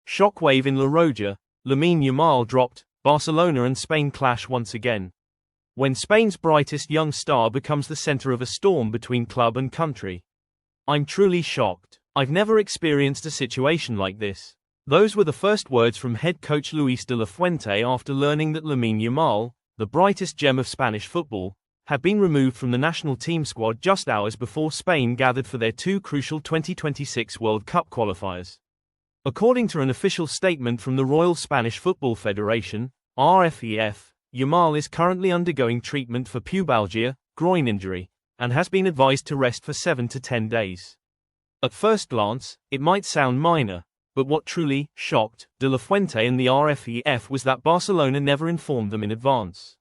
Shockwave in La Roja, Lamine Yamal dropped, Barcelona and Spain clash once again. When Spain's brightest young star becomes the center of a storm between club and country. I'm truly shocked. I've never experienced a situation like this. Those were the first words from head coach Luis de la Fuente after learning that Lamine Yamal, the brightest gem of Spanish football, had been removed from the national team squad just hours before Spain gathered for their two crucial 2026 World Cup qualifiers. According to an official statement from the Royal Spanish Football Federation, RFEF, Yamal is currently undergoing treatment for pubalgia, groin injury, and has been advised to rest for 7 to 10 days. At first glance, it might sound minor, but what truly shocked de la Fuente and the RFEF was that Barcelona never informed them in advance.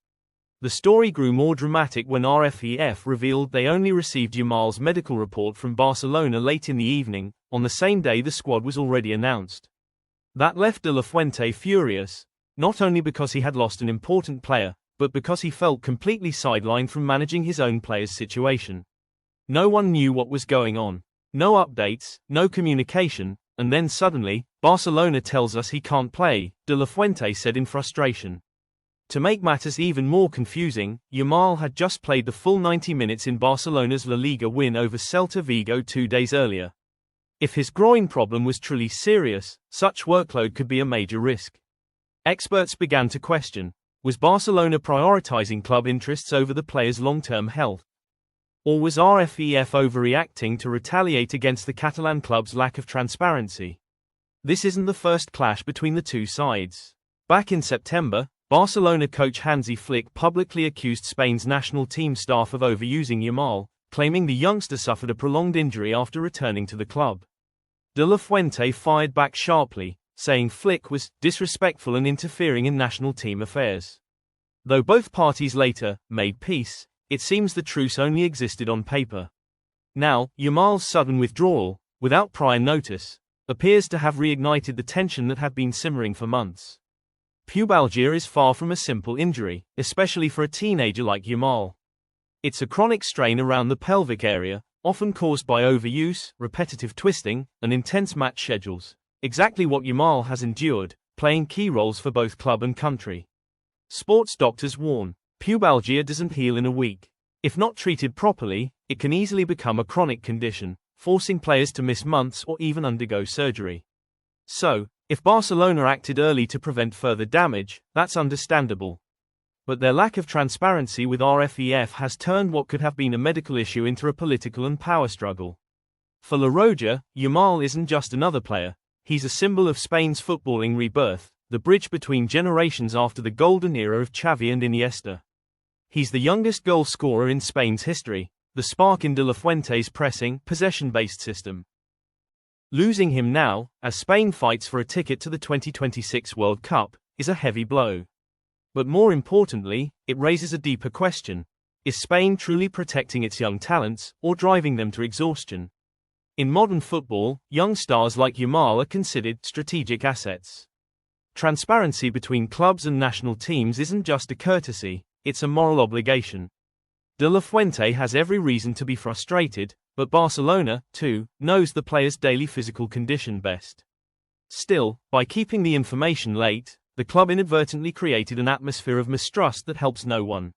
The story grew more dramatic when RFEF revealed they only received Yamal's medical report from Barcelona late in the evening, on the same day the squad was already announced. That left de la Fuente furious, not only because he had lost an important player, but because he felt completely sidelined from managing his own player's situation. No one knew what was going on. No updates, no communication, and then suddenly, Barcelona tells us he can't play, de la Fuente said in frustration. To make matters even more confusing, Yamal had just played the full 90 minutes in Barcelona's La Liga win over Celta Vigo 2 days earlier. If his groin problem was truly serious, such workload could be a major risk. Experts began to question, was Barcelona prioritizing club interests over the player's long-term health? Or was RFEF overreacting to retaliate against the Catalan club's lack of transparency? This isn't the first clash between the two sides. Back in September, Barcelona coach Hansi Flick publicly accused Spain's national team staff of overusing Yamal, claiming the youngster suffered a prolonged injury after returning to the club. De la Fuente fired back sharply, saying Flick was disrespectful and interfering in national team affairs. Though both parties later made peace, it seems the truce only existed on paper. Now, Yamal's sudden withdrawal, without prior notice, appears to have reignited the tension that had been simmering for months. Pubalgia is far from a simple injury, especially for a teenager like Yamal. It's a chronic strain around the pelvic area, often caused by overuse, repetitive twisting, and intense match schedules. Exactly what Yamal has endured, playing key roles for both club and country. Sports doctors warn, pubalgia doesn't heal in a week. If not treated properly, it can easily become a chronic condition, forcing players to miss months or even undergo surgery. So, if Barcelona acted early to prevent further damage, that's understandable. But their lack of transparency with RFEF has turned what could have been a medical issue into a political and power struggle. For La Roja, Yamal isn't just another player, he's a symbol of Spain's footballing rebirth, the bridge between generations after the golden era of Xavi and Iniesta. He's the youngest goal scorer in Spain's history, the spark in de la Fuente's pressing, possession-based system. Losing him now, as Spain fights for a ticket to the 2026 World Cup, is a heavy blow. But more importantly, it raises a deeper question. Is Spain truly protecting its young talents, or driving them to exhaustion? In modern football, young stars like Yamal are considered strategic assets. Transparency between clubs and national teams isn't just a courtesy, it's a moral obligation. De la Fuente has every reason to be frustrated, but Barcelona, too, knows the player's daily physical condition best. Still, by keeping the information late, the club inadvertently created an atmosphere of mistrust that helps no one.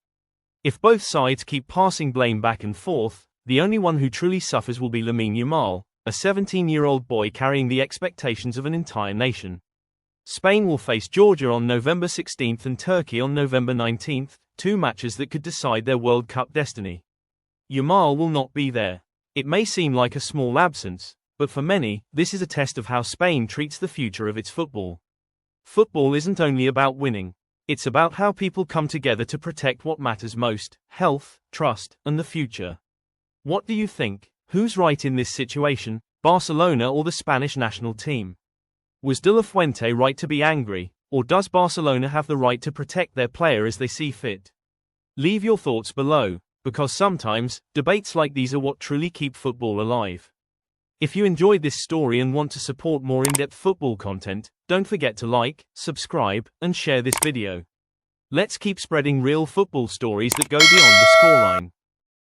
If both sides keep passing blame back and forth, the only one who truly suffers will be Lamine Yamal, a 17-year-old boy carrying the expectations of an entire nation. Spain will face Georgia on November 16 and Turkey on November 19, two matches that could decide their World Cup destiny. Yamal will not be there. It may seem like a small absence, but for many, this is a test of how Spain treats the future of its football. Football isn't only about winning. It's about how people come together to protect what matters most: health, trust, and the future. What do you think? Who's right in this situation, Barcelona or the Spanish national team? Was de la Fuente right to be angry, or does Barcelona have the right to protect their player as they see fit? Leave your thoughts below, because sometimes, debates like these are what truly keep football alive. If you enjoyed this story and want to support more in-depth football content, don't forget to like, subscribe, and share this video. Let's keep spreading real football stories that go beyond the scoreline.